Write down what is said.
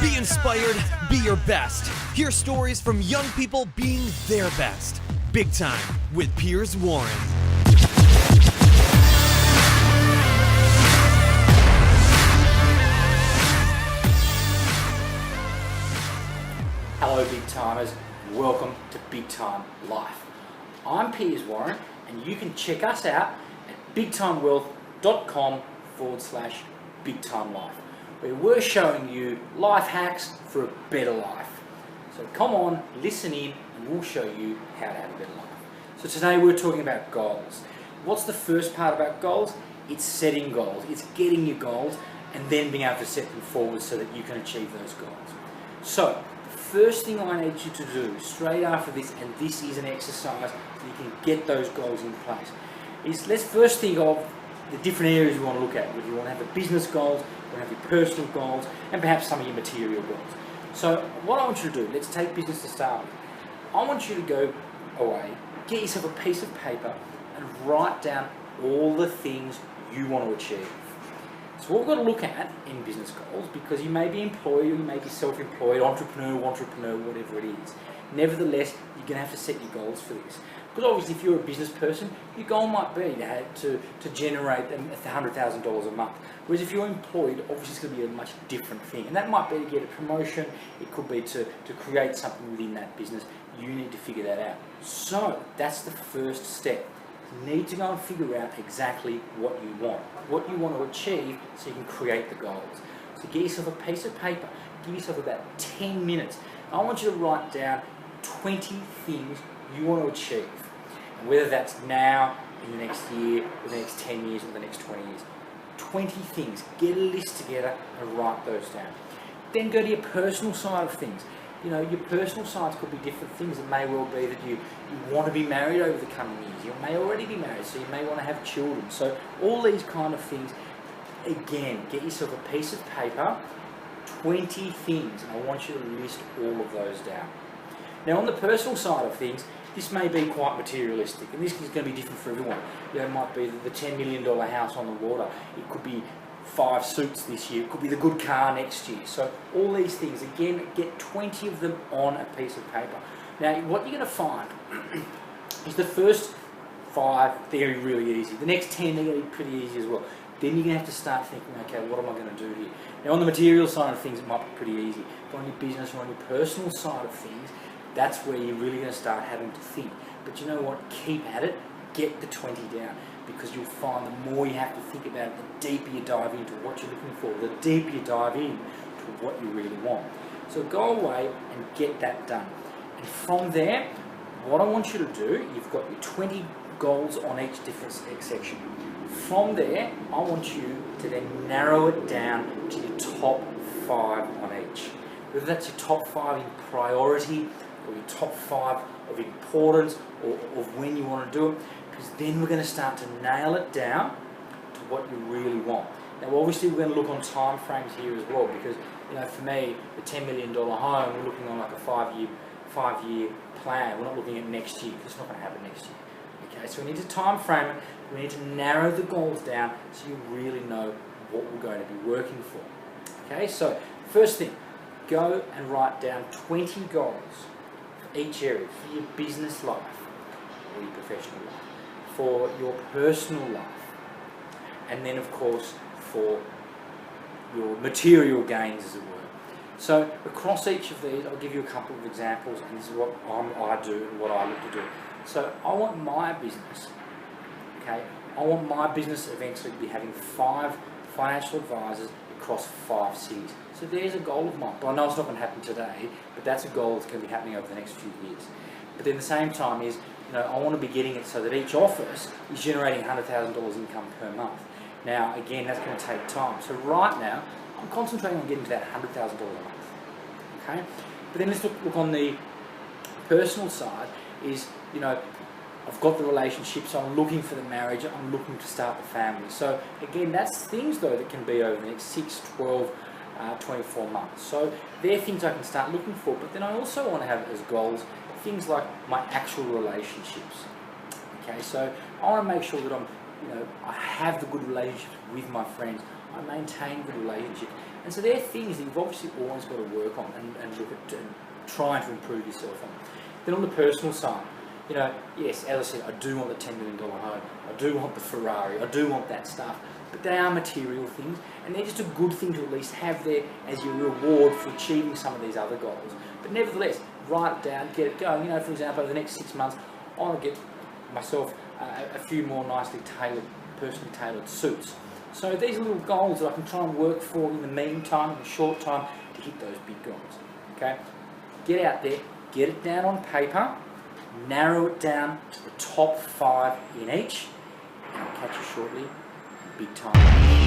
Be inspired, be your best. Hear stories from young people being their best. Big Time with Piers Warren. Hello Big Timers, welcome to Big Time Life. I'm Piers Warren and you can check us out at bigtimewealth.com/Big Time Life, where we're showing you life hacks for a better life. So come on, listen in and we'll show you how to have a better life. So today we're talking about goals. What's the first part about goals? It's setting goals, it's getting your goals and then being able to set them forward so that you can achieve those goals. So first thing I need you to do straight after this, and this is an exercise so you can get those goals in place, is let's first think of the different areas you want to look at. Whether you want to have the business goals, you want to have your personal goals, and perhaps some of your material goals. So what I want you to do, let's take business to start with. I want you to go away, get yourself a piece of paper and write down all the things you want to achieve. So what we've got to look at in business goals, because you may be employed or you may be self-employed, entrepreneur, whatever it is. Nevertheless, you're going to have to set your goals for this. Because obviously if you're a business person, your goal might be to generate $100,000 a month. Whereas if you're employed, obviously it's going to be a much different thing. And that might be to get a promotion, it could be to create something within that business. You need to figure that out. So that's the first step. You need to go and figure out exactly what you want to achieve so you can create the goals. So get yourself a piece of paper, give yourself about 10 minutes. I want you to write down 20 things you want to achieve. And whether that's now, in the next year, or the next 10 years, or the next 20 years. 20 things. Get a list together and write those down. Then go to your personal side of things. You know, your personal sides could be different things. It may well be that you want to be married over the coming years. You may already be married, so you may want to have children. So all these kind of things, again, get yourself a piece of paper, 20 things, and I want you to list all of those down. Now on the personal side of things, this may be quite materialistic, and this is going to be different for everyone. You know, it might be the $10 million house on the water. It could be 5 suits this year. It could be the good car next year. So all these things, again, get 20 of them on a piece of paper. Now, what you're going to find is the first 5, they're really easy. The next 10, they're going to be pretty easy as well. Then you're going to have to start thinking, okay, what am I going to do here? Now, on the material side of things, it might be pretty easy. But on your business or on your personal side of things, that's where you're really going to start having to think. But you know what? Keep at it. Get the 20 down. Because you'll find the more you have to think about it, the deeper you dive into what you're looking for, the deeper you dive in to what you really want. So go away and get that done. And from there, what I want you to do, you've got your 20 goals on each different section. From there, I want you to then narrow it down to your top 5 on each. Whether that's your top 5 in priority, or your top 5 of importance, or of when you want to do it. Because then we're going to start to nail it down to what you really want. Now obviously we're going to look on time frames here as well, because you know, for me, the $10 million home, we're looking on like a 5-year plan. We're not looking at next year, because it's not going to happen next year. Okay, so we need to time frame it, we need to narrow the goals down so you really know what we're going to be working for. Okay, so first thing, go and write down 20 goals for each area, for your business life or your professional life, for your personal life, and then of course for your material gains, as it were. So across each of these, I'll give you a couple of examples, and this is what I do and what I look to do. So I want my business, okay, I want my business eventually to be having 5 financial advisors across 5 cities. So there's a goal of mine. But I know it's not going to happen today, but that's a goal that's going to be happening over the next few years. But then at the same time is, you know, I want to be getting it so that each office is generating $100,000 income per month. Now, again, that's going to take time. So right now, I'm concentrating on getting to that $100,000 a month. Okay? But then let's look on the personal side is, you know, I've got the relationship, so I'm looking for the marriage, I'm looking to start the family. So again, that's things though that can be over the next 6, 12, 24 months. So they're things I can start looking for, but then I also want to have as goals things like my actual relationships. Okay, so I want to make sure that I have the good relationships with my friends. I maintain good relationship. And so they're things that you've obviously always got to work on and look at and trying to improve yourself on. Then on the personal side, you know, yes, as I said, I do want the $10 million home, I do want the Ferrari, I do want that stuff, but they are material things, and they're just a good thing to at least have there as your reward for achieving some of these other goals. But nevertheless, write it down, get it going. You know, for example, over the next 6 months, I want to get myself a few more nicely tailored, personally tailored suits. So these are little goals that I can try and work for in the meantime, in the short time, to hit those big goals. Okay? Get out there, get it down on paper, narrow it down to the top 5 in each, and I'll catch you shortly. Big time.